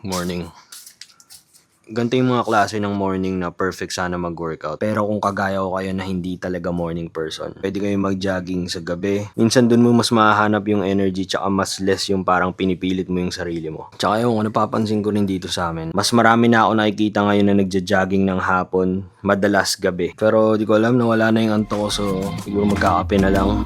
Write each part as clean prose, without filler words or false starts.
Morning. Ganito yung mga klase ng morning na perfect sana mag-workout. Pero kung kagaya ko kayo na hindi talaga morning person, pwede kayo mag-jogging sa gabi. Minsan dun mo mas mahahanap yung energy tsaka mas less yung parang pinipilit mo yung sarili mo. Tsaka yung napapansin ko rin dito sa amin, mas marami na ako nakikita ngayon na nagja-jogging ng hapon, madalas gabi. Pero di ko alam, nawala na yung antok ko, so siguro magkakape na lang.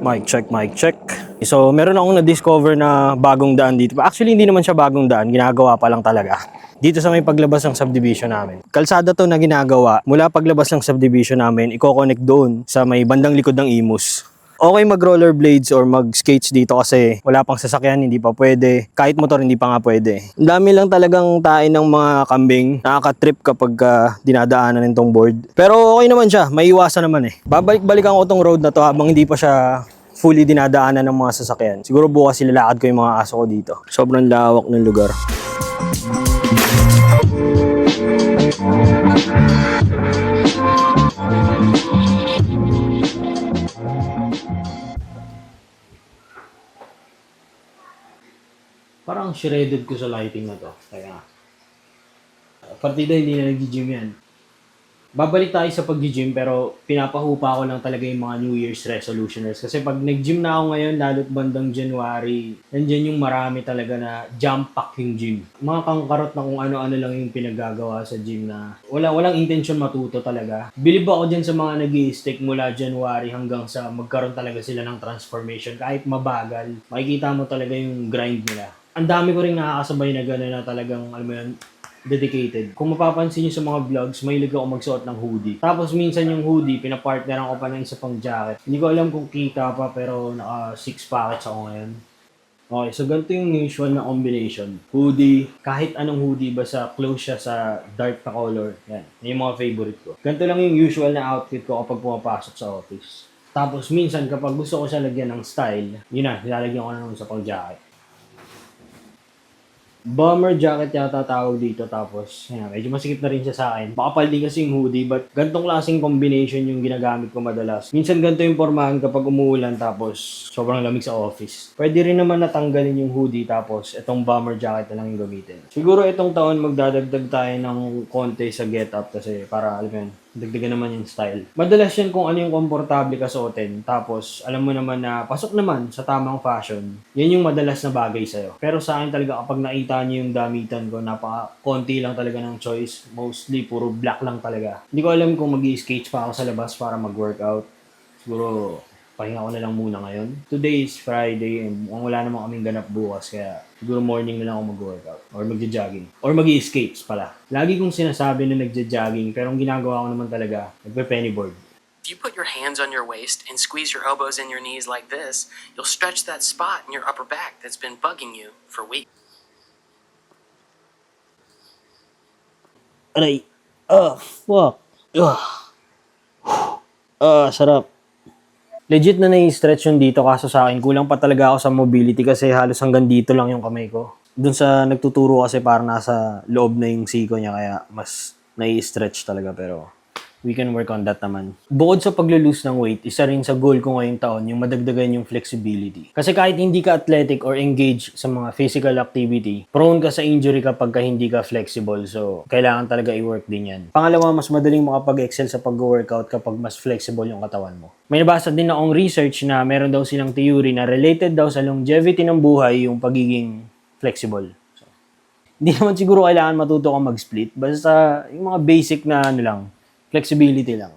Mic check. So, meron akong na-discover na bagong daan dito. Actually, hindi naman siya bagong daan. Ginagawa pa lang talaga. Dito sa may paglabas ng subdivision namin. Kalsada to na ginagawa. Mula paglabas ng subdivision namin, i-connect doon sa may bandang likod ng Imus. Okay mag-rollerblades or mag-skates dito kasi wala pang sasakyan, hindi pa pwede. Kahit motor, hindi pa nga pwede. Ang dami lang talagang tain ng mga kambing. Nakaka-trip kapag dinadaanan nitong board. Pero okay naman siya, may iwasan naman eh. Babalik-balikan ko tong road na to habang hindi pa siya fully dinadaanan ng mga sasakyan. Siguro bukas ilalakad ko yung mga aso ko dito. Sobrang lawak ng lugar. Parang shredded ko sa lighting na to. Kaya partida hindi na nag-gym yan. Babalik tayo sa pag-gym pero pinapahupa ko lang talaga yung mga New Year's resolutioners. Kasi pag nag-gym na ako ngayon, lalo't bandang January, nandiyan yung marami talaga na jump pack yung gym. Mga kangkarot na kung ano-ano lang yung pinagagawa sa gym na walang intention matuto talaga. Bilib ako dyan sa mga nag-i-stick mula January hanggang sa magkaroon talaga sila ng transformation. Kahit mabagal, makikita mo talaga yung grind nila. Ang dami ko rin nakakasabay na gano'n na talagang, alam mo yun, dedicated. Kung mapapansin nyo sa mga vlogs, mahilig ako magsuot ng hoodie. Tapos minsan yung hoodie, pinapartneran ko pa ng isa pang jacket. Hindi ko alam kung kita pa pero naka 6 packets ako ngayon. Okay, so ganito yung usual na combination. Hoodie, kahit anong hoodie, basta close siya sa dark na color. Yan, yan yung mga favorite ko. Ganito lang yung usual na outfit ko kapag pumapasok sa office. Tapos minsan kapag gusto ko siya lagyan ng style, yun na, nilalagyan ko na naman sa pang jacket. Bomber jacket yata tawag dito, tapos yan, medyo masikip na rin siya sa akin. Makapal din kasi yung hoodie, but gantong klaseng combination yung ginagamit ko madalas. Minsan ganito yung pormahan kapag umuulan tapos sobrang lamig sa office. Pwede rin naman natanggalin yung hoodie tapos itong bomber jacket na lang yung gamitin. Siguro itong taon magdadagdag tayo ng konti sa get up kasi para alam mo yan, dagdagan naman yung style. Madalas yan kung ano yung komportable ka suotin. Tapos, alam mo naman na pasok naman sa tamang fashion. Yan yung madalas na bagay sa'yo. Pero sa akin talaga, kapag nakita niyo yung damitan ko, napaka-konti lang talaga ng choice. Mostly, puro black lang talaga. Hindi ko alam kung mag-i-skate pa ako sa labas para mag-workout. Siguro, pahinga ko na lang muna ngayon. Today is Friday and wala naman kaming ganap bukas. Kaya, siguro morning na lang ako mag-workout. Or magja-jogging. Or mag-i-skates pala. Lagi kong sinasabi na nagja-jogging, pero ang ginagawa ko naman talaga, nagpe-pennyboard. If you put your hands on your waist and squeeze your elbows and your knees like this, you'll stretch that spot in your upper back that's been bugging you for weeks. Aray. Fuck. Sarap. Legit na nai-stretch yung dito, kaso sa akin, kulang pa talaga ako sa mobility kasi halos hanggang dito lang yung kamay ko. Doon sa nagtuturo kasi parang nasa loob na yung siko niya kaya mas nai-stretch talaga, pero we can work on that naman. Bukod sa paglo-lose ng weight, isa rin sa goal ko ngayong taon yung madagdagan yung flexibility. Kasi kahit hindi ka athletic or engaged sa mga physical activity, prone ka sa injury kapag hindi ka flexible. So, kailangan talaga i-work din yan. Pangalawa, mas madaling makapag-excel sa pag-workout kapag mas flexible yung katawan mo. May nabasa din akong research na meron daw silang theory na related daw sa longevity ng buhay yung pagiging flexible. So, hindi naman siguro kailangan matuto kang mag-split. Basta yung mga basic na ano lang, flexibility lang.